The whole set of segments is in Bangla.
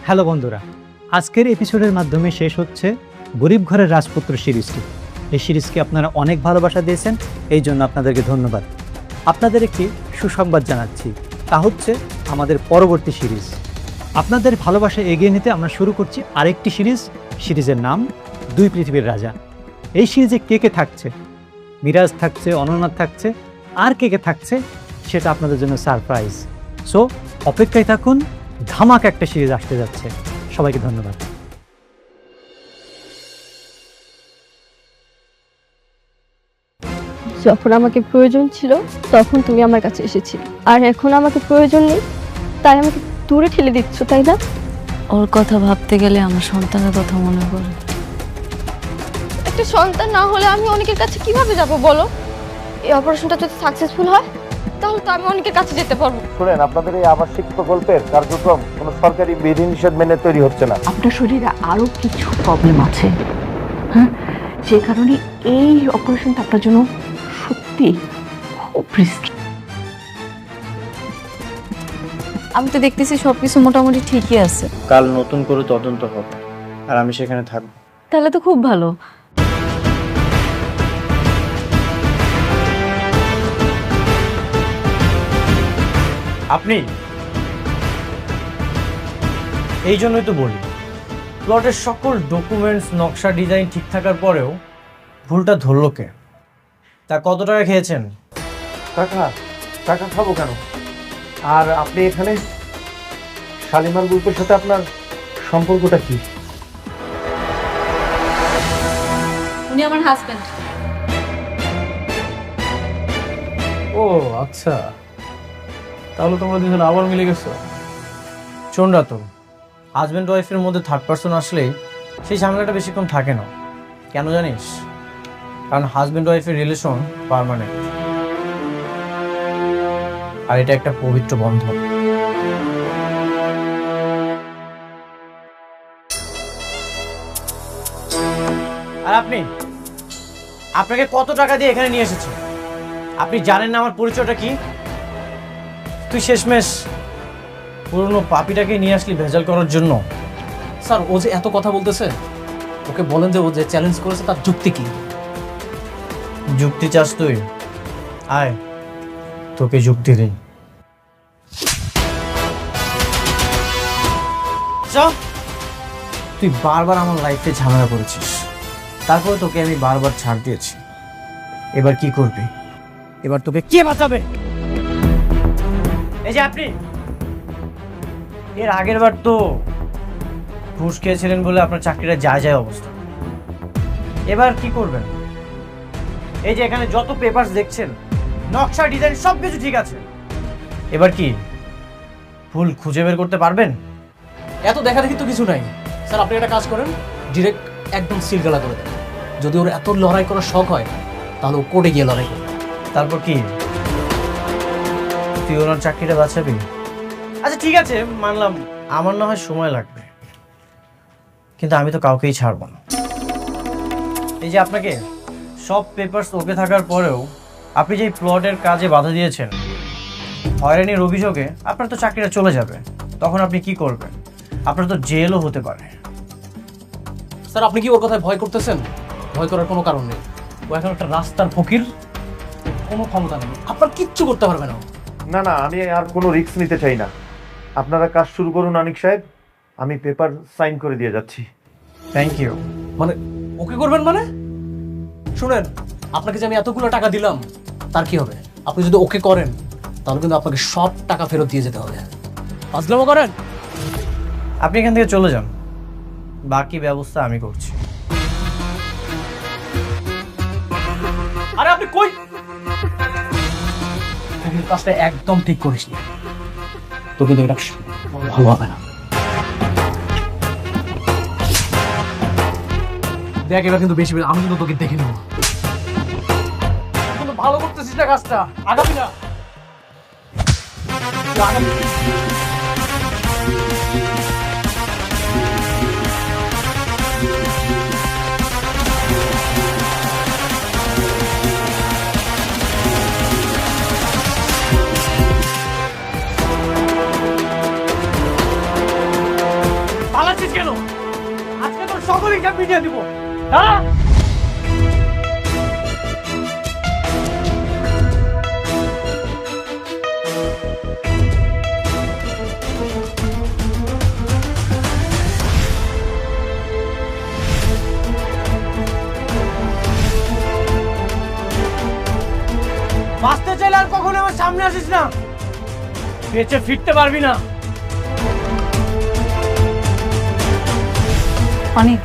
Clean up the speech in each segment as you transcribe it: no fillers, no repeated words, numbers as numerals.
হ্যালো বন্ধুরা, আজকের এপিসোডের মাধ্যমে শেষ হচ্ছে গরিব ঘরের রাজপুত্র সিরিজটি। এই সিরিজকে আপনারা অনেক ভালোবাসা দিয়েছেন, এই জন্য আপনাদেরকে ধন্যবাদ। আপনাদের একটি সুসংবাদ জানাচ্ছি, তা হচ্ছে আমাদের পরবর্তী সিরিজ। আপনাদের ভালোবাসা এগিয়ে নিতে আমরা শুরু করছি আরেকটি সিরিজের নাম দুই পৃথিবীর রাজা। এই সিরিজে কে কে থাকছে, মিরাজ থাকছে, অনন্যা থাকছে, আর কে কে থাকছে সেটা আপনাদের জন্য সারপ্রাইজ। সো অপেক্ষায় থাকুন, ধামাক একটা সিরিজ আসতে যাচ্ছে। সবাইকে ধন্যবাদ। যখন আমাকে প্রয়োজন ছিল তখন তুমি আমার কাছে এসেছিলে, আর এখন আমাকে প্রয়োজন নেই তাই আমাকে দূরে ঠেলে দিচ্ছ, তাই না? ওর কথা ভাবতে গেলে আমার সন্তানের কথা মনে পড়ে। একটা সন্তান না হলে আমি অনেকের কাছে কিভাবে যাব বলো? এই অপারেশনটা যদি সাকসেসফুল হয় তাহলে তো আমি অনেকের কাছে যেতে পারবো। শুনেন, আপনাদের এই আবাসিক প্রকল্পের কার্যক্রম কোনো সরকারি বিধিনিষেধ মেনে তৈরি হচ্ছে না। আপনার শরীরে আরো কিছু প্রবলেম আছে, হ্যাঁ, যে কারণে এই অপারেশনটা আপনার জন্য সত্যি খুব রিস্কি। আমি তো দেখতেছি সবকিছু মোটামুটি ঠিকই আছে। কাল নতুন করে তদন্ত হবে আর আমি সেখানে থাকবো। তাহলে তো খুব ভালো। আপনি এই জন্যই তো বলি, প্লটের সকল ডকুমেন্টস, নকশা, ডিজাইন ঠিক থাকার পরেও ভুলটা ধরলো কে? তা কত টাকা খেয়েছেন? টাকা টাকা খাবো কেন? আর আপনি এখানে শালিমার গ্রুপের সাথে আপনার সম্পর্কটা কি? উনি আমার হাজবেন্ড। ও আচ্ছা, তাহলে তোমরা দুজন আবার মিলে গেছো। শোনরা, তো হাজব্যান্ড ওয়াইফের মধ্যে থার্ড পার্সন আসলেই সেই ঝামেলাটা বেশিক্ষণ থাকে না। কেন জানিস? কারণ হাজব্যান্ড ওয়াইফের রিলেশন পার্মানেন্ট, আর এটা একটা পবিত্র বন্ধন। আর আপনাকে কত টাকা দিয়ে এখানে নিয়ে এসেছে? আপনি জানেন না আমার পরিচয়টা কি? তুই শেষমেশ পুরনো পাপিটাকে নিয়ে আসলি ভেজাল করার জন্য। স্যার, ও যে এত কথা বলতেছে, ওকে বলেন যে ও যে চ্যালেঞ্জ করেছে তার যুক্তি কি? যুক্তি চাস তুই? আয়, তোকে যুক্তি দিই। তুই বারবার আমার লাইফে ঝামেলা করেছিস, তারপরে তোকে আমি বারবার ছাড় দিয়েছি। এবার কি করবি? এবার তোকে কে বাঁচাবে? এই যে আপনি এর আগের বার তো ঘুষ খেয়েছিলেন বলে আপনার চাকরিটা যায় যায় অবস্থা। এবার কি করবেন? এই যে এখানে যত পেপারস দেখছেন, নকশা, ডিজাইন সবকিছু ঠিক আছে, এবার কি ভুল খুঁজে বের করতে পারবেন? এত দেখা দেখি তো কিছু নাই। স্যার, আপনি একটা কাজ করেন, ডিরেক্ট একদম সিলগালা করে দেন। যদি ওর এত লড়াই করার শখ হয় তাহলে ও কোর্টে গিয়ে লড়াই করবে। তারপর কি তুই ওনার চাকরিটা বাঁচাবি? আচ্ছা ঠিক আছে, মানলাম আমার না হয় সময় লাগবে, কিন্তু আমি তো কাউকেই ছাড়বো না। এই যে আপনাকে সব পেপারস ওকে থাকার পরেও আপনি যে প্লটের কাজে বাধা দিয়েছেন, হয়রানির অভিযোগে আপনার তো চাকরিটা চলে যাবে। তখন আপনি কি করবেন? আপনার তো জেলও হতে পারে। স্যার, আপনি কি ওর কথায় ভয় করতেছেন? ভয় করার কোনো কারণ নেই। ও এখন একটা রাস্তার ফকির, কোনো ক্ষমতা নেই, আপনার কিচ্ছু করতে পারবে না। না না, আমি আর কোনো রিস্ক নিতে চাই না। আপনারা কাজ শুরু করুন আনিক সাহেব, আমি পেপার সাইন করে দিয়ে যাচ্ছি। Thank you. মানে ওকে করবেন মানে? শুনেন, আপনাকে যে আমি এতগুলো টাকা দিলাম তার কি হবে? আপনি যদি ওকে করেন তাহলে কিন্তু আপনাকে সব টাকা ফেরত দিয়ে যেতে হবে। ফাজলামো করেন? আপনি এখান থেকে চলে যান, বাকি ব্যবস্থা আমি করছি। আরে আপনি কই? তুই কাজটা একদম ঠিক করিস নি, তো কিন্তু এটা ভালো হবে না। দেখ, এবার কিন্তু বেশি, আমি কিন্তু তোকে দেখে নেবো। কিন্তু ভালো করতেছিস না কাজটা, আগাবি না। তুই আগাবি। আছিস কেন? আজকে তোর সকল হিসাব মিটিয়ে দিব। হ্যাঁ, বাঁচতে চাইলে আর কখনো আমার সামনে আসিস না, বেঁচে ফিরতে পারবি না। অনেক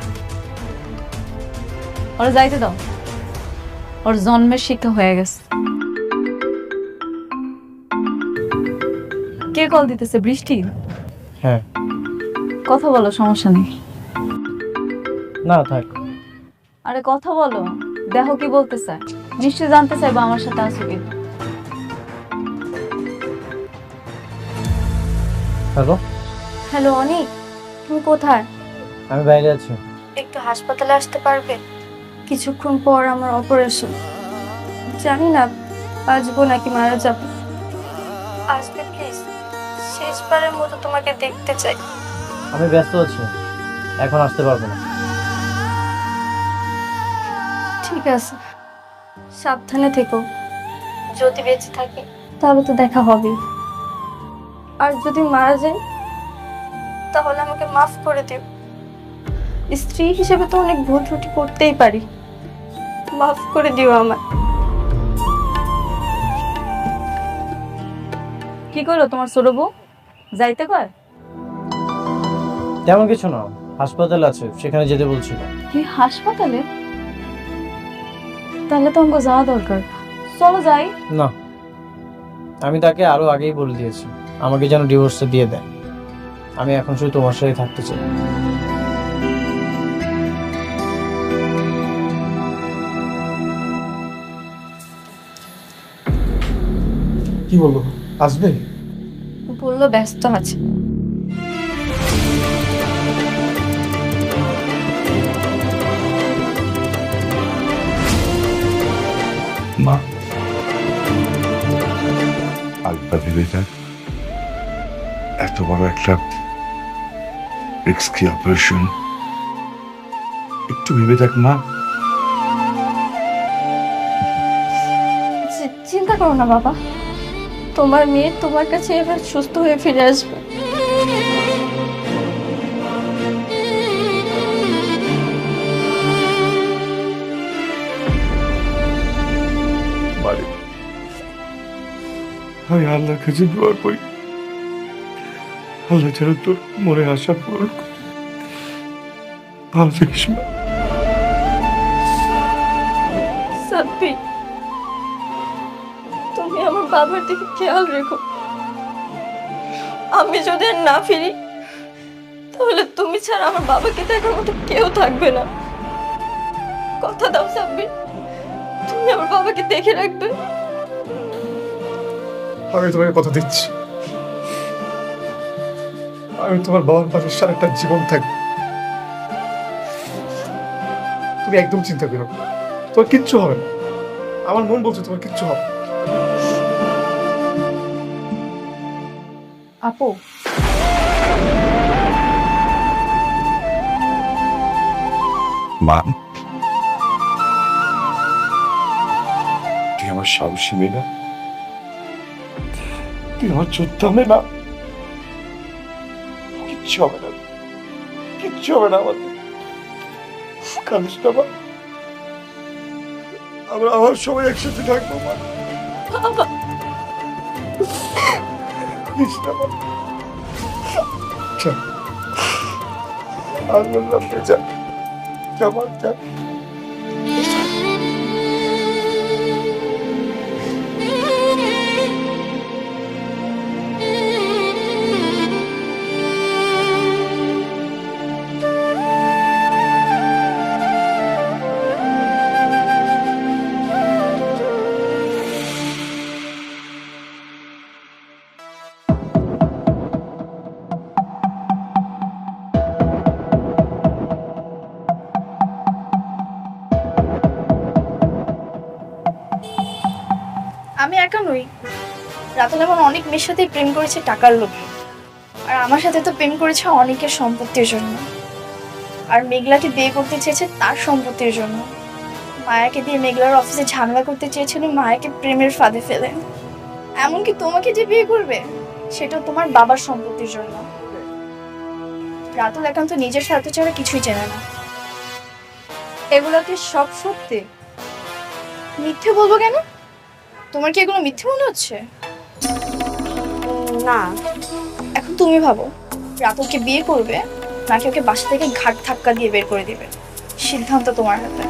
ওরা যাইতে দাও, ওর জন্মের শিক্ষা হয়ে গেছে। কে কল দিতেছে? বৃষ্টি? হ্যাঁ, কথা বলো, সমস্যা নেই। না থাক। আরে কথা বলো, দেখো কি বলতে চায়। নিশ্চয়ই জানতে চাইবা আমার সাথে আছো কি। হ্যালো, হ্যালো অনিক, তুমি কোথায়? আমি বাইরে আছি। একটু হাসপাতালে আসতে পারবে? কিছুক্ষণ পর আমার অপারেশন। জানি না বাঁচবো নাকি মারা যাবো। আসবে প্লিজ, শেষবারের মতো তোমাকে দেখতে চাই। আমি ব্যস্ত আছি, এখন আসতে পারবো না। ঠিক আছে, সাবধানে থেকো। যদি বেঁচে থাকি তাহলে তো দেখা হবে, আর যদি মারা যাই তাহলে আমাকে মাফ করে দিও। স্ত্রী হিসেবে তো অনেক ভুল ত্রুটি করতেই পারি, মাফ করে দিও আমার। কি করো তোমার ছোট বউ? যাইতে কয়? তেমন কিছু না, হাসপাতাল আছে, সেখানে যেতে বলছিল। কি হাসপাতালে? তাহলে তো আমাকে যাওয়া দরকার, চলো যাই। না, আমি তাকে আরো আগেই বলে দিয়েছি আমাকে যেন ডিভোর্সটা দিয়ে দেয়। আমি এখন শুধু তোমার সাথে থাকতে চাই। কি বলবো, আসবে? বললো ব্যস্ত আছে। মা, আলটা ভেবে দেখ, এত বড় একটা রিস্কি অপারেশন, একটু ভেবে দেখ মা। চিন্তা করো না বাবা, তোমার মেয়ে তোমার কাছে এবার সুস্থ হয়ে ফিরে আসবে। বাড়ি আমি আল্লাহর কাছে দোয়া করি, আল্লাহ যেন তোর মনে আশা পূরণ করে। ভালো থাকিস মা। সাব্বি, তুমি আমার বাবার দিকে খেয়াল রেখো। আমি যদি আর না ফিরি তাহলে তুমি ছাড়া আমার বাবাকে দেখার মতো কেউ থাকবে না। কথা দাও সাব্বি, তুমি আমার বাবাকে দেখে রাখবে। আমি তোমাকে কথা দিচ্ছি, আমি তোমার বাবার পাশে সারাটা জীবন থাকবো। তুমি একদম চিন্তা করো না, তোমার কিচ্ছু হবে না। আমার মন বলছে তোমার কিচ্ছু হবে না। আপু, মা, তুই আমার সাহসী মেয়ে না, তুই আমার যোদ্ধা মেয়ে না। কিচ্ছু হবে না, কিচ্ছু হবে না আমাদের। কাঁদিস না মা, আমরা আবার সবাই একসাথে থাকবো মা। কাঁদিস না মা। চল, আর বললাম যা, যা মা, যা। আমি একা নই, রাতুল এমন অনেক মেয়ের সাথেই প্রেম করেছে টাকার লোভে। আর আমার সাথে তো প্রেম করেছে অনেকের সম্পত্তির জন্য, আর মেঘলাকে বিয়ে করতে চেয়েছে তার সম্পত্তির জন্য। মায়াকে দিয়ে মেঘলার অফিসে ঝামেলা করতে চেয়েছিল মায়াকে প্রেমের ফাঁদে ফেলে। এমনকি তোমাকে যে বিয়ে করবে সেটা তোমার বাবার সম্পত্তির জন্য। রাতুল একান্ত নিজের স্বার্থ ছাড়া কিছুই চেনে না। এগুলো কি সব সত্যি? মিথ্যে বলবো কেন? তোমার কি এগুলো মিথ্যে মনে হচ্ছে? না। এখন তুমি ভাবো, রাতুলকে বিয়ে করবে নাকি ওকে বাসা থেকে ঘাট ধাক্কা দিয়ে বের করে দিবে? সিদ্ধান্ত তোমার হাতে।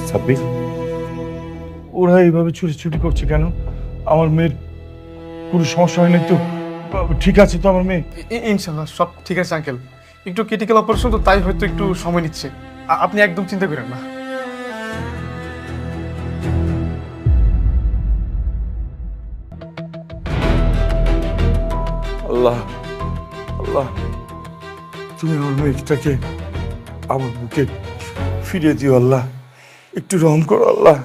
সাব্বির, ওরা এইভাবে ছুটি করছে কেন? আমার মেয়ের কোনো সমস্যা হয় নাই তো? ঠিক আছে তো আমার মেয়ে? ইনশাল্লাহ সব ঠিক আছে আঙ্কেল। একটু ক্রিটিক্যাল অপারেশন তো, তাই হয়তো একটু সময় নিচ্ছে। আপনি একদম চিন্তা করেন না। আল্লাহ আল্লাহ, তুমি আমার মেয়েটাকে আমার বুকে ফিরিয়ে দিও আল্লাহ, একটু রহম করো আল্লাহ।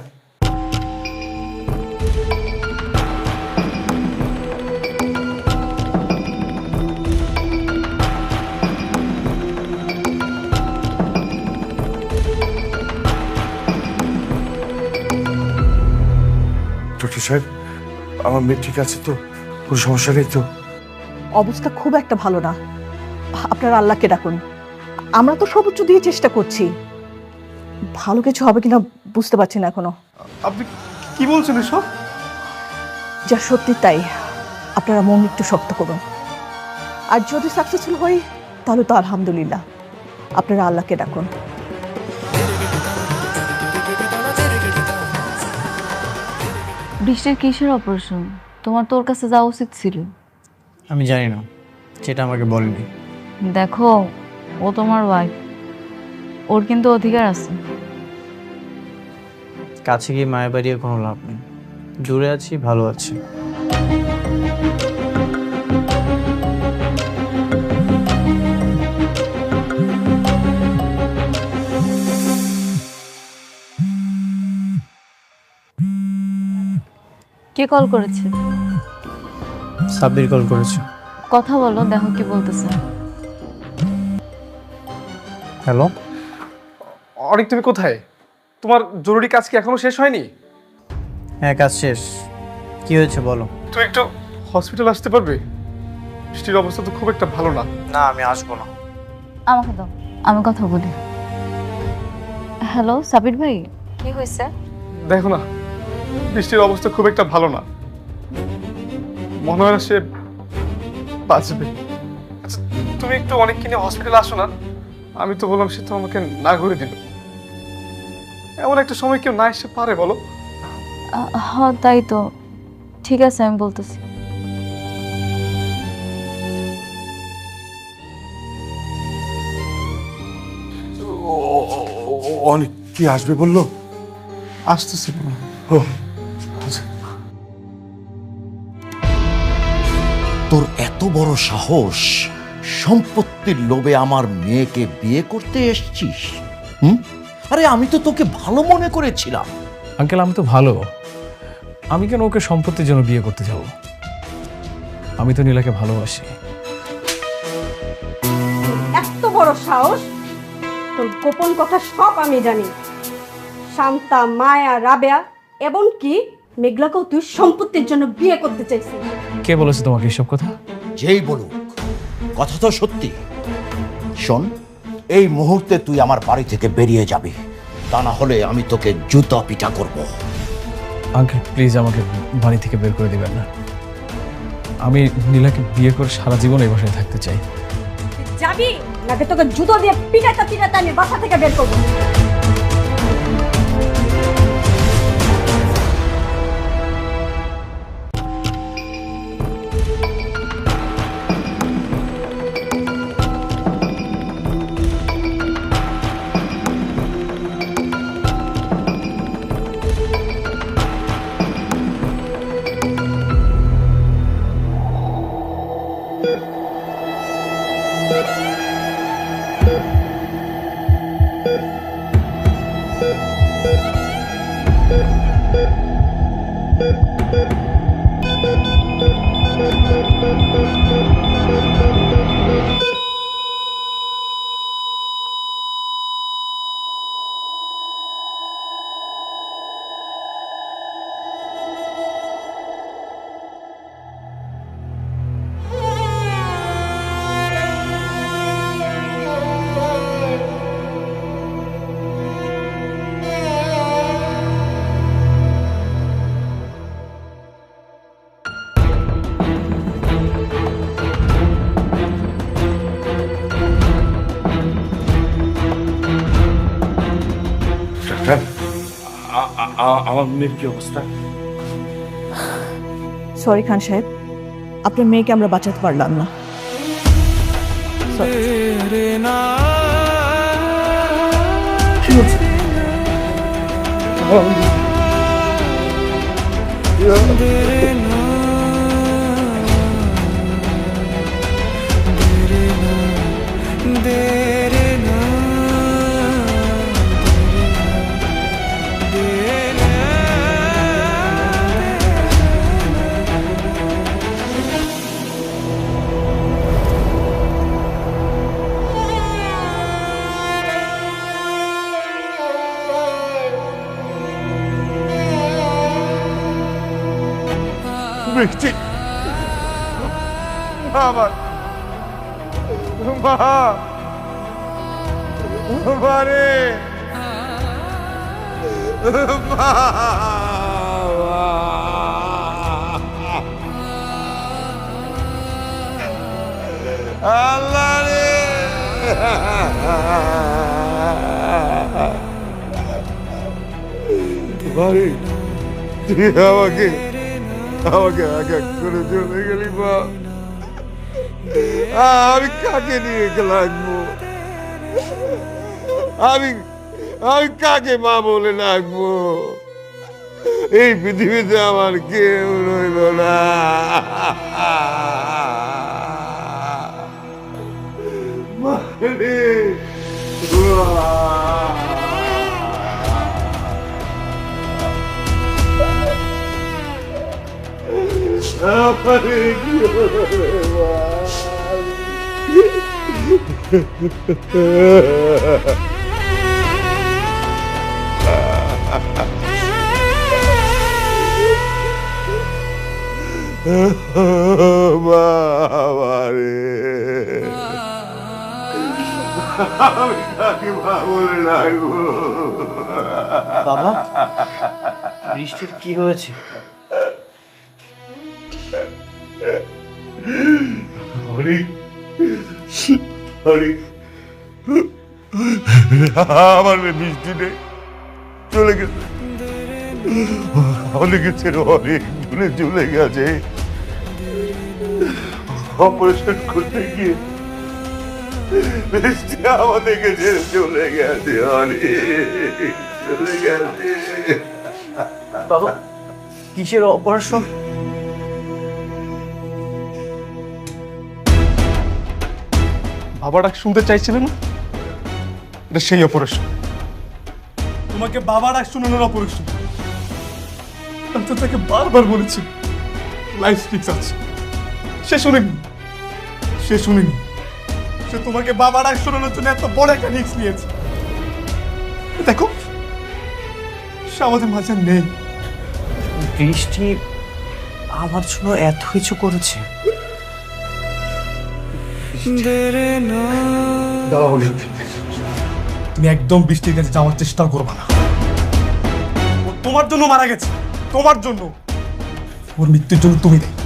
ডক্টর সাহেব, আমার মেয়ে ঠিক আছে তো? কোনো সমস্যা নেই তো? অবস্থা খুব একটা ভালো না, আপনারা আল্লাহকে ডাকুন। আমরা তো সর্বোচ্চ দিয়ে চেষ্টা করছি, ভালো কিছু হবে কিনা বুঝতে পারছি না এখনো। আপনি কি বলছেন এসব? যা সত্যি তাই, আপনারা মন একটু শক্ত করুন। আর যদি সাকসেসফুল হই তাহলে তো আলহামদুলিল্লাহ, আপনারা আল্লাহকে ডাকুন। বৃষ্টির কিসের অপারেশন? তোমার তোর কাছে যাওয়া উচিত ছিল। আমি জানি না, সেটা আমাকে বলেনি। দেখো, ও তোমার ওয়াইফ, ওর কিন্তু অধিকার আছে। কাছে গিয়ে মায়ের বাড়িয়ে কোনো লাভ নেই। দূরে আছি, ভালো আছি। কে কল করেছে? সাব্বির কল করেছে। কথা বলো, দেখো কি বলতেছে। হ্যালো, অনেক, তুমি কোথায়? তোমার জরুরি কাজ কি এখনো শেষ হয়নি? হ্যাঁ, কাজ শেষ। কি হয়েছে বলো। তুমি একটু হসপিটাল আসতে পারবে? বৃষ্টির অবস্থা তো খুব একটা ভালো না। না, আমি আসবো না। আমাকে দাও, আমি কথা বলি। হ্যালো সাবির ভাই, কি হয়েছে? দেখো না, বৃষ্টির অবস্থা খুব একটা ভালো না। মনে হয় না সে বাঁচবে। আচ্ছা, তুমি একটু অনেক কিনে হসপিটালে আসো না। আমি তো বললাম, সে তো আমাকে না করে দিল। এমন একটা সময় কেউ না এসে পারে বলো? হ্যাঁ তাই তো, ঠিক আছে আমি বলতেছি। অনেক কি আসবে বললো? আসতেছি। ও তোর এত বড় সাহস, সম্পত্তির লোভে আমার মেয়েকে বিয়ে করতে এসছিস? আরে আমি তো তোকে ভালো মনে করেছিলাম। আঙ্কেল আমি তো ভালো, আমি কেন ওকে সম্পত্তির জন্য বিয়ে করতে যাব? আমি তো নীলাকে ভালোবাসি। এত বড় সাহস! তোর গোপন কথা সব আমি জানি। শান্তা, মায়া, রাবেয়া এমনকি মেঘলাকেও তুই সম্পত্তির জন্য বিয়ে করতে চাইছিস। কে বলেছে তোমাকে এসব কথা? যেই বলুক, কথা তো সত্যি। শোন, এই মুহূর্তে তুই আমার বাড়ি থেকে বেরিয়ে যাবি, তা না হলে আমি তোকে জুতা পিটা করব। আঙ্কেল প্লিজ আমাকে বাড়ি থেকে বের করে দিবেন না। আমি নীলাকে বিয়ে করে সারা জীবন এই বাসায় থাকতে চাই। তুই যাবি নাকি তোকে জুতো দিয়ে পিটাতে পিটাতে আমি বাসা থেকে বের করবো? ডাক্তার, আমার মেয়ের কি অবস্থা? সরি খান সাহেব, আপনার মেয়েকে আমরা বাঁচাতে পারলাম না। কি হচ্ছে? বৃষ্টি, আমার মা, মারে মা, আল্লাহ রে, মারে তুই আমাকে আমাকে এক এক করে চলে গেলি মা। আমি কাকে নিয়ে লাগবো? আমি আমি কাকে মা বলে ডাকবো? এই পৃথিবীতে আমার কেউ রইল না। মা রে, আমারে কি হবে মা? বাবারে, আমি কাকে মা বলে ডাকবো? বাবা, বৃষ্টির কি হয়েছে? হরি হরি, আমার মেয়ে বৃষ্টি নেই, চলে গেছে। অনেকে ছেড়ে অনেক দূরে চলে গেছে। অপারেশন করতে গিয়ে বৃষ্টি আমাদেরকে ছেড়ে চলে গেছে, অনেক চলে গেছে। বাবা, কিসের অপারেশন? বাবাটা শুনতে চাইছিলেন না? এটা সেই অপারেশন। তোমাকে বাবা ডাক শোনানোর অপারেশন। আমি তো তাকে বারবার বলেছি লাইফ রিস্ক আছে, সে শুনেনি। সে তোমাকে বাবা ডাক শোনানোর জন্য এত বড় একটা রিস্ক নিয়েছে। দেখো সে আমাদের মাঝে নেই। বৃষ্টি আমার জন্য এত কিছু করেছে। তুমি একদম বৃষ্টির কাছে যাওয়ার চেষ্টা করবা না। ও তোমার জন্য মারা গেছে, তোমার জন্য। ওর মৃত্যুর জন্য তুমি দায়ী,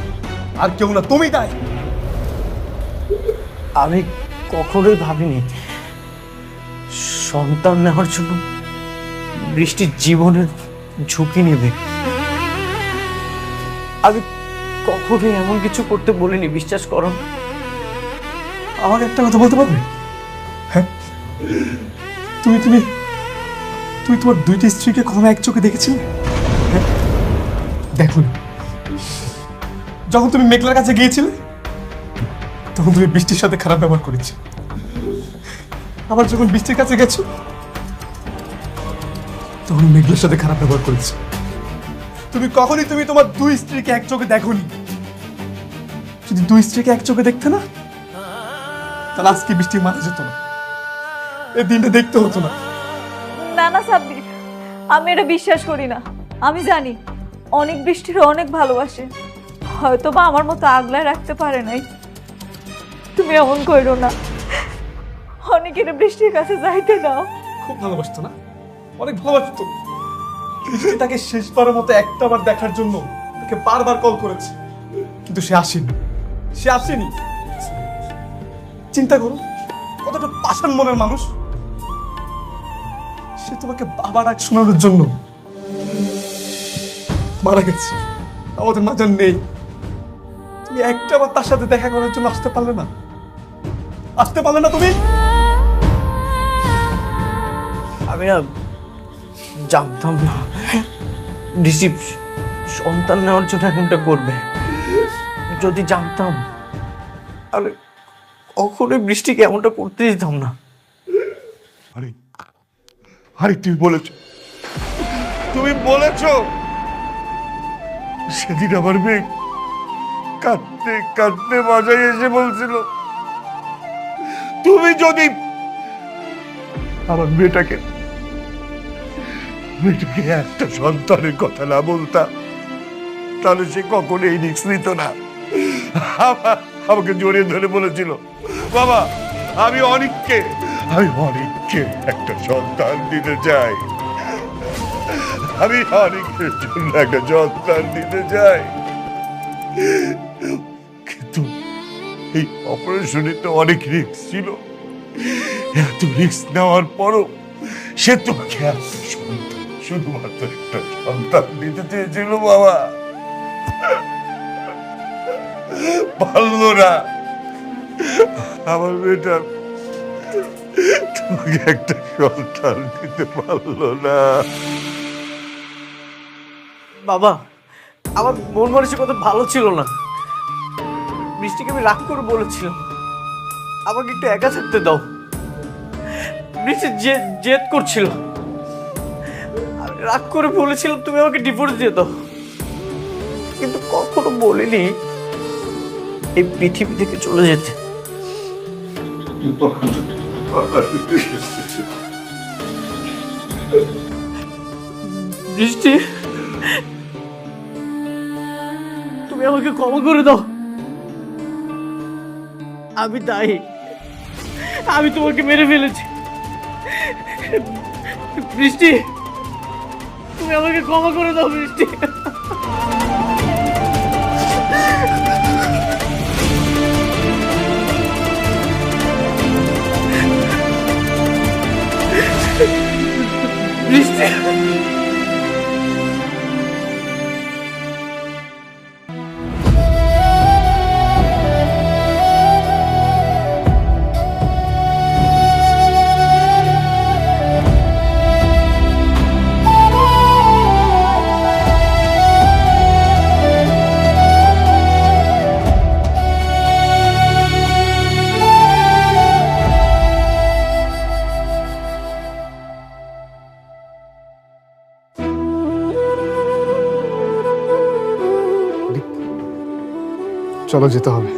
আর কেউ না, তুমি দায়ী। আমি কখনোই ভাবিনি সন্তান নেওয়ার জন্য বৃষ্টির জীবনের ঝুঁকি নেবে। আমি কখনোই এমন কিছু করতে বলিনি, বিশ্বাস করো। আমাকে একটা কথা বলতে পারবে? হ্যাঁ, তুমি তুমি তুমি তোমার দুইটি স্ত্রীকে কখনো এক চোখে দেখেছিলে? হ্যাঁ? দেখুন, যখন তুমি মেঘলার কাছে গিয়েছিলে তখন তুমি বৃষ্টির সাথে খারাপ ব্যবহার করেছি। আবার যখন বৃষ্টির কাছে গেছো তখন মেঘলার সাথে খারাপ ব্যবহার করেছি। তুমি কখনই তোমার দুই স্ত্রীকে এক চোখে দেখোনি। যদি দুই স্ত্রীকে এক চোখে দেখতে না, তাহলে আজকে বৃষ্টি মারা যেত না, এই দিনটা দেখতে হতো না। না না সাব্বির, আমি এটা বিশ্বাস করি না। আমি জানি অনেক বৃষ্টির অনেক ভালোবাসে, হয়তো বা আমার মতো আগলায় রাখতে পারে নাই। তুমি এমন করো না, অনেকের বৃষ্টির কাছে যাইতে দাও। খুব ভালোবাসতো না? অনেক ভালোবাসতো। বৃষ্টি তাকে শেষবারের মতো একটা বার দেখার জন্য তাকে বারবার কল করেছে, কিন্তু সে আসেনি। চিন্তা করো, কতটা পাষাণ মনের মানুষ। সে তোমাকে বাবা ডাক শোনানোর জন্য মারা গেছে, আমাদের মাঝে নেই। তুমি একটা বার তার সাথে দেখা করার জন্য আসতে পারলে না তুমি? আমি না জানতাম না বৃষ্টি সন্তান নেওয়ার জন্য এমনটা করবে। যদি জানতাম তাহলে কখনোই বৃষ্টিকে এমনটা করতে দিতাম না। আরে তুমি বলেছ সেদিন আমার মেয়ে কাঁদতে কাঁদতে বাজায় এসে বলছিল, তুমি যদি আমার মেয়েটাকে একটা সন্তানের কথা না বলতা, তাহলে সে কখনো এই রিস্ক নিত না। আমাকে জড়িয়ে ধরে বলেছিল, বাবা আমি অনেককে একটা সন্তান দিতে চাই, আমি অনেকের জন্য একটা সন্তান দিতে চাই। কিন্তু এই অপারেশনে তো অনেক রিস্ক ছিল। এত রিস্ক নেওয়ার পরও সে তোমাকে শুধুমাত্র একটা সন্তান দিতে চেয়েছিল। বাবা পারল না, আমার মেয়েটা তোমাকে একটা সন্তান দিতে পারলো না। বাবা, আমার মন মানসিকতা ভালো ছিল না। বৃষ্টিকে আমি রাগ করে বলেছিলাম আমাকে একটু একা থাকতে দাও। বৃষ্টি জেদ করছিল, আমি রাগ করে বলেছিলাম তুমি আমাকে ডিভোর্স দিয়ে দাও, কিন্তু কখনো বলিনি এই পৃথিবী থেকে চলে যেতে। বৃষ্টি, তুমি আমাকে ক্ষমা করে দাও। আমি দায়ী, আমি তোমাকে মেরে ফেলেছি। বৃষ্টি, তুমি আমাকে ক্ষমা করে দাও। বৃষ্টি, বৃষ্টি। চলো যেতে হবে।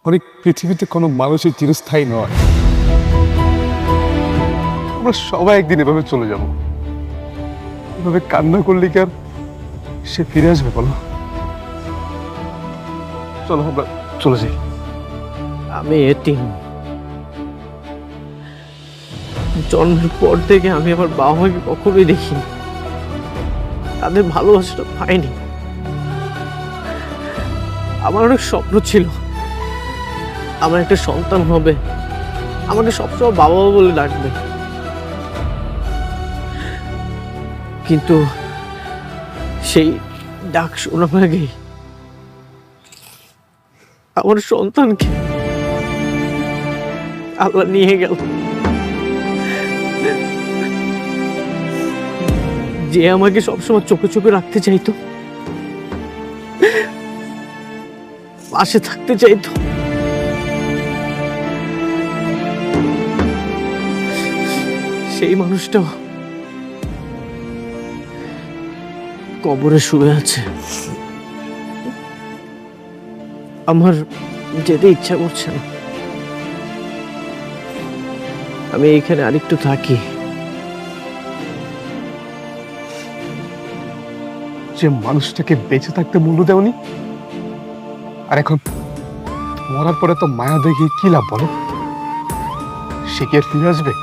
অনেক পৃথিবীতে কোনো মানুষই চিরস্থায়ী নয়। আমরা সবাই একদিন এভাবে চলে যাব। এভাবে কান্না করলে কি আর সে ফিরে আসবে বলো? চলো আমরা চলে যাই। আমি এতিম। জন্মের পর থেকে আমি আমার বাবা মাকে কখনোই দেখিনি, তাদের ভালোবাসাটা পাইনি। আমার অনেক স্বপ্ন ছিল আমার একটা সন্তান হবে, আমাকে সবসময় বাবা বাবা বলে ডাকবে, কিন্তু সেই ডাক শোনার আগেই আমার সন্তানকে আল্লাহ নিয়ে গেল। যে আমাকে সবসময় চোখে চোখে রাখতে চাইতো, পাশে থাকতে চাইতো, সেই মানুষটাও কবরে শুয়ে আছে। আমার যেতে ইচ্ছা করছে না, আমি এইখানে আরেকটু থাকি। যে মানুষটাকে বেঁচে থাকতে মূল্য দেওনি, আর এখন মরার পরে তো মায়া দেখে কি লাভ বলো? সে কি আর ফিরে আসবে?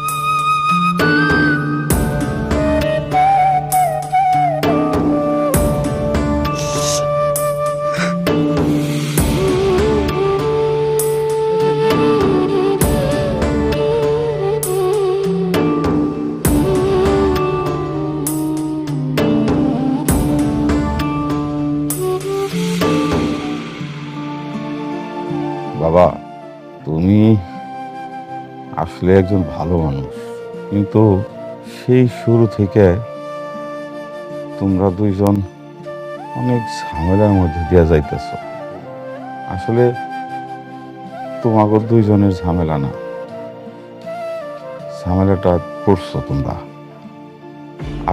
বাবা, তুমি আসলে একজন ভালো মানুষ, কিন্তু সেই শুরু থেকে তোমরা দুইজন অনেক ঝামেলার মধ্যে দিয়ে যাইতেছ। আসলে তোমাকে দুইজনের ঝামেলা না, ঝামেলাটা করছো তোমরা।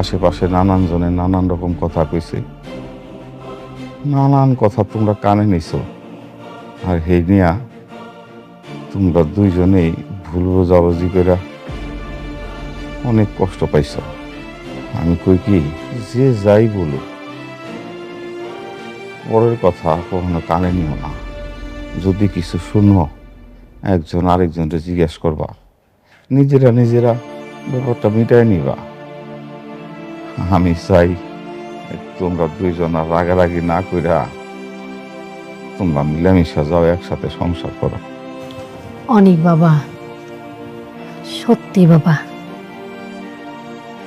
আশেপাশে নানান জনে নানান রকম কথা কইছে, নানান কথা তোমরা কানে নিছো, আর সেই নিয়া তোমরা দুইজনেই ভুল বোঝাবুঝি করে অনেক কষ্ট পাইছ। আমি কই কি, যে যাই বলুক পরের কথা কখনো কানে নিও না। যদি কিছু শুনো, একজন আরেকজনকে জিজ্ঞেস করবা, নিজেরা ব্যাপারটা মিটাই নিবা। আমি চাই তোমরা দুইজন আর রাগারাগি না কইরা তোমরা মিলামিশা যাও, একসাথে সংসার করো। অনেক বাবা, সত্যি বাবা,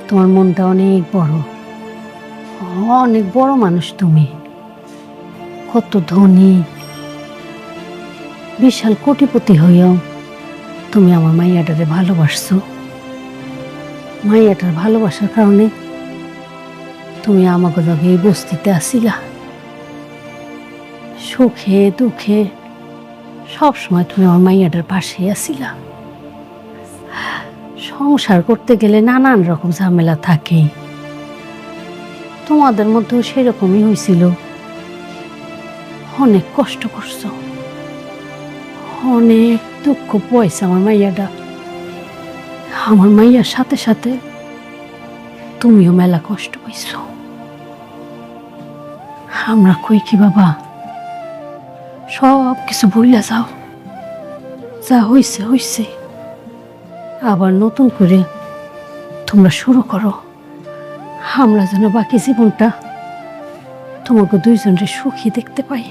তোমার মনটা অনেক বড়, অনেক বড় মানুষ তুমি। কত ধনী, বিশাল কোটিপতি হইয়াও তুমি আমার মাইয়াটারে ভালোবাসছো। মাইয়াটার ভালোবাসার কারণে তুমি আমাকে লগে এই বস্তিতে আসিলা। সুখে দুঃখে সবসময় তুমি আমার মাইয়াটার পাশে আসিলা। সংসার করতে গেলে নানান রকম ঝামেলা থাকে, তোমাদের মধ্যেও সেরকমই হয়েছিল। অনেক কষ্ট করছো, অনেক দুঃখ পাইছে আমার মাইয়াটা। আমার মাইয়ার সাথে সাথে তুমিও মেলা কষ্ট পাইছো। আমরা কই কি বাবা, সব কিছু ভুলে যাও, যা হইছে হইছে, আবার নতুন করে তোমরা শুরু করো। আমরা যেন বাকি জীবনটা তোমাকে দুইজনের সুখী দেখতে পাই।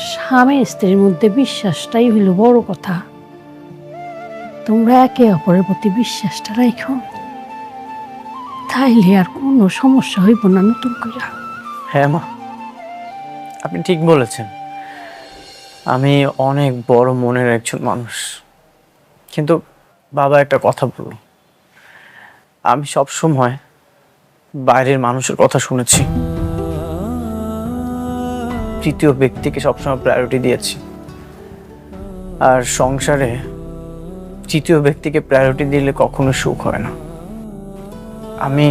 স্বামী স্ত্রীর মধ্যে বিশ্বাসটাই হইল বড় কথা। তোমরা একে অপরের প্রতি বিশ্বাসটা রাখো, তাইলে আর কোনো সমস্যা হইব না নতুন করে। হ্যাঁ মা, আপনি ঠিক বলেছেন। আমি অনেক বড় মনের একজন মানুষ, কিন্তু বাবা একটা কথা বলল, আমি সব সময় বাইরের মানুষের কথা শুনেছি, তৃতীয় ব্যক্তিকে সবসময় প্রায়োরিটি দিয়েছি, আর সংসারে তৃতীয় ব্যক্তিকে প্রায়োরিটি দিলে কখনো সুখ হয় না। আমি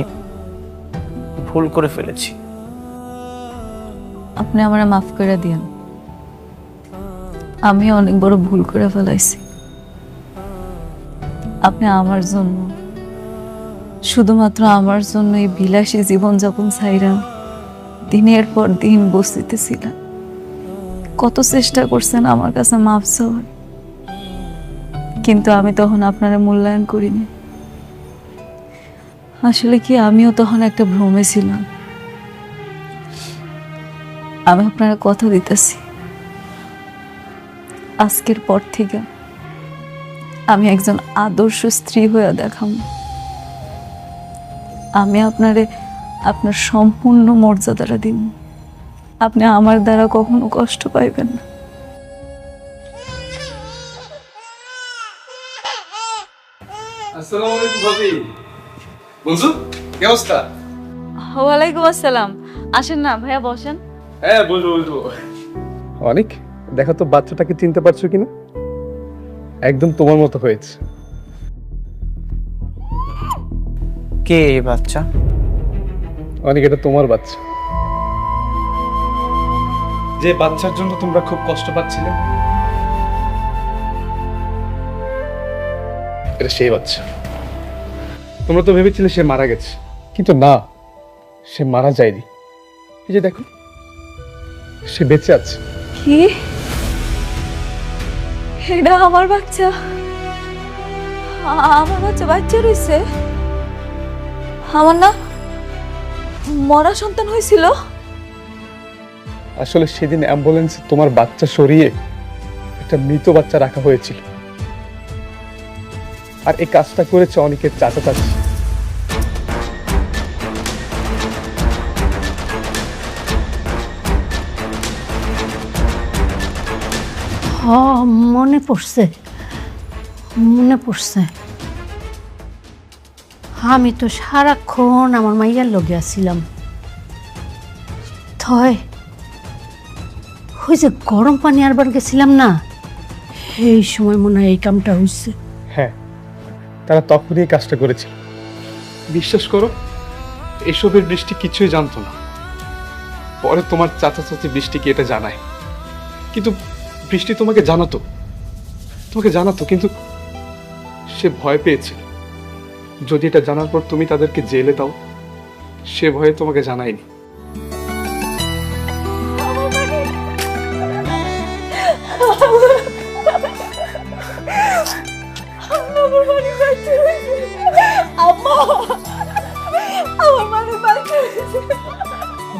ভুল করে ফেলেছি। আপনি আমারে মাফ করে দিন, আমি অনেক বড় ভুল করে ফেলাইছি। আপনি আমার জন্য, শুধুমাত্র আমার জন্য এই বিলাসী জীবনযাপন ছাইরা দিনের পর দিন বসতিতে ছিলেন। কত চেষ্টা করছেন আমার কাছে মাফ চাওয়ার, কিন্তু আমি তখন আপনারা মূল্যায়ন করিনি। আসলে কি আমিও তখন একটা ভ্রমে ছিলাম। আমি আপনারা কথা দিতেছি, আজকের পর থেকে আমি একজন আদর্শ স্ত্রী হয়ে দেখাম। আমি আপনারে আপনার সম্পূর্ণ মর্যাদাটা দিব। আপনি আমার দ্বারা কখনো কষ্ট পাইবেন না। আসসালামু আলাইকুম ভাবি। বলছো কি অবস্থা? ওয়ালাইকুম আসসালাম। আসেন না ভাইয়া, বসেন। হ্যাঁ বলবো বলবো। অনেক দেখো তো বাচ্চাটাকে চিনতে পারছো কিনা? একদম তোমার মতো হয়েছে। কে এই বাচ্চা? অনেক, এটা তোমার বাচ্চা। যে বাচ্চার জন্য তোমরা খুব কষ্ট পাচ্ছিলে, এটা সেই বাচ্চা। তোমরা তো ভেবেছিলে সে মারা গেছে, কিন্তু না, সে মারা যায়নি। এই যে দেখো, সে বেঁচে আছে। কি? এটা আমার বাচ্চা? আমার বাচ্চা বাচ্চা রয়েছে? আমার না মরা সন্তান হয়েছিল? আসলে সেদিন অ্যাম্বুলেন্সে তোমার বাচ্চা সরিয়ে একটা মৃত বাচ্চা রাখা হয়েছিল, আর এই কাজটা করেছে অনেকের চাচা চাচি। মনে পড়ছে, মনে পড়ছে। আমি তো সারাক্ষণ আমার মাইয়ার লগে আছিলাম। থয় ওই যে গরম পানি আরবার গেছিলাম না, এই সময় মনে হয় এই কামটা হয়েছে। হ্যাঁ, তারা তখনই এই কাজটা করেছিল। বিশ্বাস করো, এসবের বৃষ্টি কিছুই জানতো না। পরে তোমার চাচা চাচি বৃষ্টিকে এটা জানায়, কিন্তু বৃষ্টি তোমাকে জানাতো, কিন্তু সে ভয় পেয়েছিল। যদি এটা জানার পর তুমি তাদেরকে জেলে দাও, সে ভয়ে তোমাকে জানায়নি।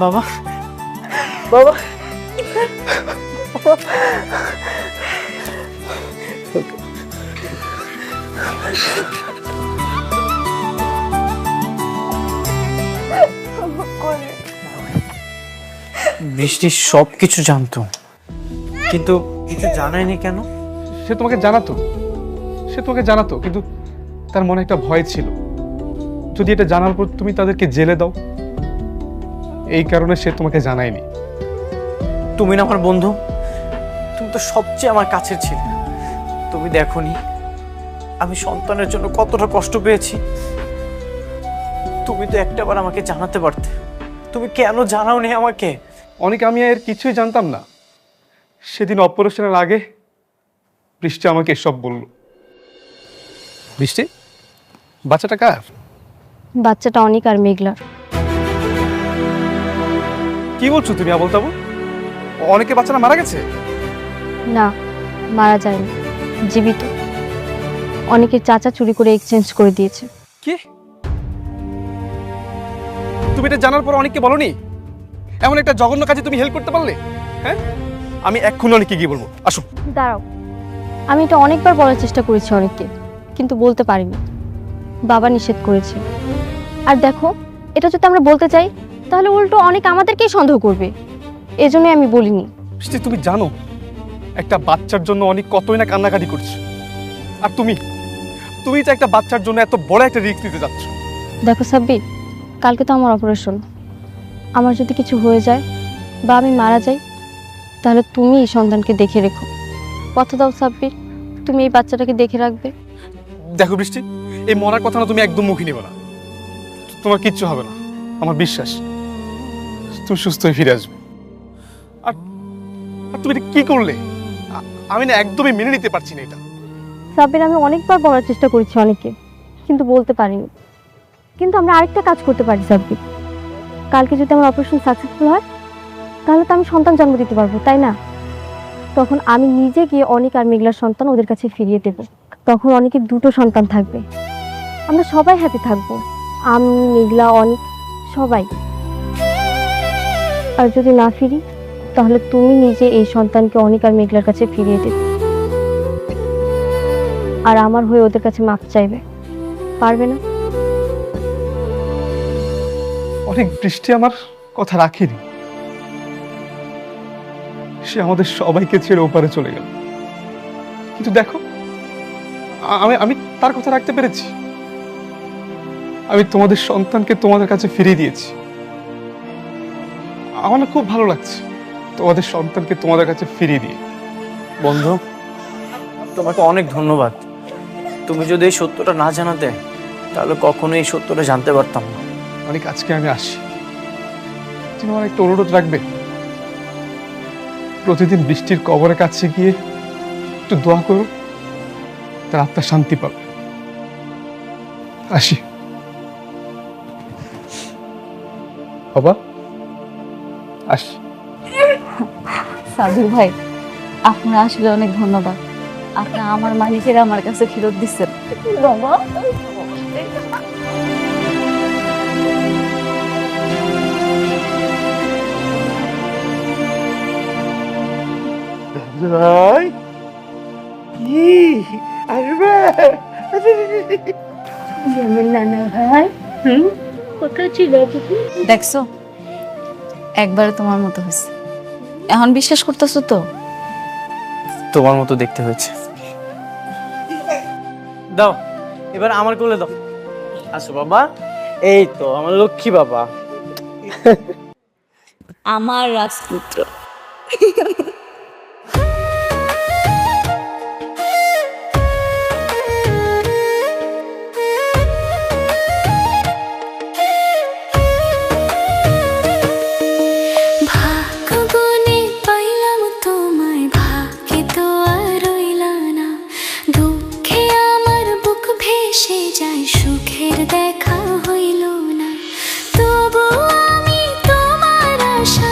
বাবা, বাবা, বৃষ্টি সবকিছু জানতো, কিন্তু কিছু জানায়নি কেন? সে তোমাকে জানাতো, কিন্তু তার মনে একটা ভয় ছিল, যদি এটা জানার পর তুমি তাদেরকে জেলে দাও, এই কারণে সে তোমাকে জানায়নি। তুমি না আমার বন্ধু, তুমি তো সবচেয়ে আমার কাছের ছিলে। তুমি দেখোনি আমি সন্তানের জন্য কতটা কষ্ট পেয়েছি? তুমি তো একটাবার আমাকে জানাতে পারতে, তুমি কেন জানাওনি আমাকে? অনেক, আমি এর কিছুই জানতাম না। সেদিন অপারেশনের আগে বৃষ্টি আমাকে এসব বলল। বৃষ্টি, বাচ্চাটা কার? বাচ্চাটা অনেক আর মেঘলার। কি বলছো তুমি আবল তাবল? অনেকে বাচ্চাটা মারা গেছে? না, মারা যায়নি, জীবিত। অনেকের চাচা চুরি করে এক্সচেঞ্জ করে দিয়েছে। কি? তুমি এটা জানার পর অনেককে বলনি? এমন একটা জঘন্য কাজে তুমি হেল্প করতে পারলে? হ্যাঁ, আমি এক্ষুনি অনেককে গিয়ে বলবো। আসো। দাঁড়াও, আমি এটা অনেকবার বলার চেষ্টা করেছি অনেককে, কিন্তু বলতে পারিনি। বাবা নিষেধ করেছে। আর দেখো, এটা যদি আমরা বলতে চাই তাহলে উল্টো অনেক আমাদেরকেই সন্দেহ করবে, এজন্যই আমি বলিনি। বৃষ্টি, তুমি জানো একটা বাচ্চার জন্য অনেক কতই না কান্নাকাটি করছে, আর তুমি তো একটা বাচ্চার জন্য এত বড় একটা রিস্ক নিতে যাচ্ছ। দেখো সাব্বির, কালকে তো আমার অপারেশন। আমার যদি কিছু হয়ে যায় বা আমি মারা যাই, তাহলে তুমি এই সন্তানকে দেখে রেখো। কথা দাও সাব্বির, তুমি এই বাচ্চাটাকে দেখে রাখবে। দেখো বৃষ্টি, এই মরার কথা না তুমি একদম মুখে নিবে না। তোমার কিচ্ছু হবে না, আমার বিশ্বাস তুমি সুস্থ হয়ে ফিরে আসবে। আর আর তুমি এটা কি করলে? আমি না একদমই মেনে নিতে পারছি না এটা। সাব্বির, আমি অনেকবার বলার চেষ্টা করেছি অনেকে, কিন্তু বলতে পারিনি। কিন্তু আমরা আরেকটা কাজ করতে পারি সাব্বির। কালকে যদি আমার অপারেশন সাকসেসফুল হয়, তাহলে তো আমি সন্তান জন্ম দিতে পারবো, তাই না? তখন আমি নিজে গিয়ে অনেক আর মেঘলার সন্তান ওদের কাছে ফিরিয়ে দেব। তখন অনেকের দুটো সন্তান থাকবে, আমরা সবাই হ্যাপি থাকবো, আমি, মেঘলা, অনেক, সবাই। আর যদি না ফিরি, তাহলে তুমি নিজে এই সন্তানকে অনেক আর মেঘলার কাছে ফিরিয়ে দেবে, আর আমার হয়ে ওদের কাছে মাপ চাইবে। পারবে না? অনেক বৃষ্টি আমার কথা রাখেনি, সে আমাদের সবাইকে ছেড়ে ওপারে চলে গেল। কিন্তু দেখো, আমি আমি তার কথা রাখতে পেরেছি। আমি তোমাদের সন্তানকে তোমাদের কাছে ফিরিয়ে দিয়েছি। আমার না খুব ভালো লাগছে তোমাদের সন্তানকে তোমাদের কাছে ফিরিয়ে দিয়ে। বন্ধু, তোমাকে অনেক ধন্যবাদ। তুমি যদি এই সত্যটা না জানাতে, তাহলে কখনো এই সত্যটা জানতে পারতাম না। অনেক, আজকে আমি আসি, তুমি আমার একটা অনুরোধ রাখবে? প্রতিদিন বৃষ্টির কবরের কাছে গিয়ে একটু দোয়া করো, তার আত্মা শান্তি পাবে। আসি বাবা, আসি। সাবির ভাই, আপনার আসলে অনেক ধন্যবাদ। আপনি আমার মালিকের আমার কাছে ফেরত দিচ্ছেন। ভাই কি আসবে? দেখছো, একবারে তোমার মতো হয়েছে। এখন বিশ্বাস করতেছো তো? তোমার মতো দেখতে হয়েছে। দাও, এবার আমার কোলে দাও। আসো বাবা, এই তো আমার লক্ষ্মী বাবা, আমার রাজপুত্র। দেখা হইল না, তবু আমি তোমার আশা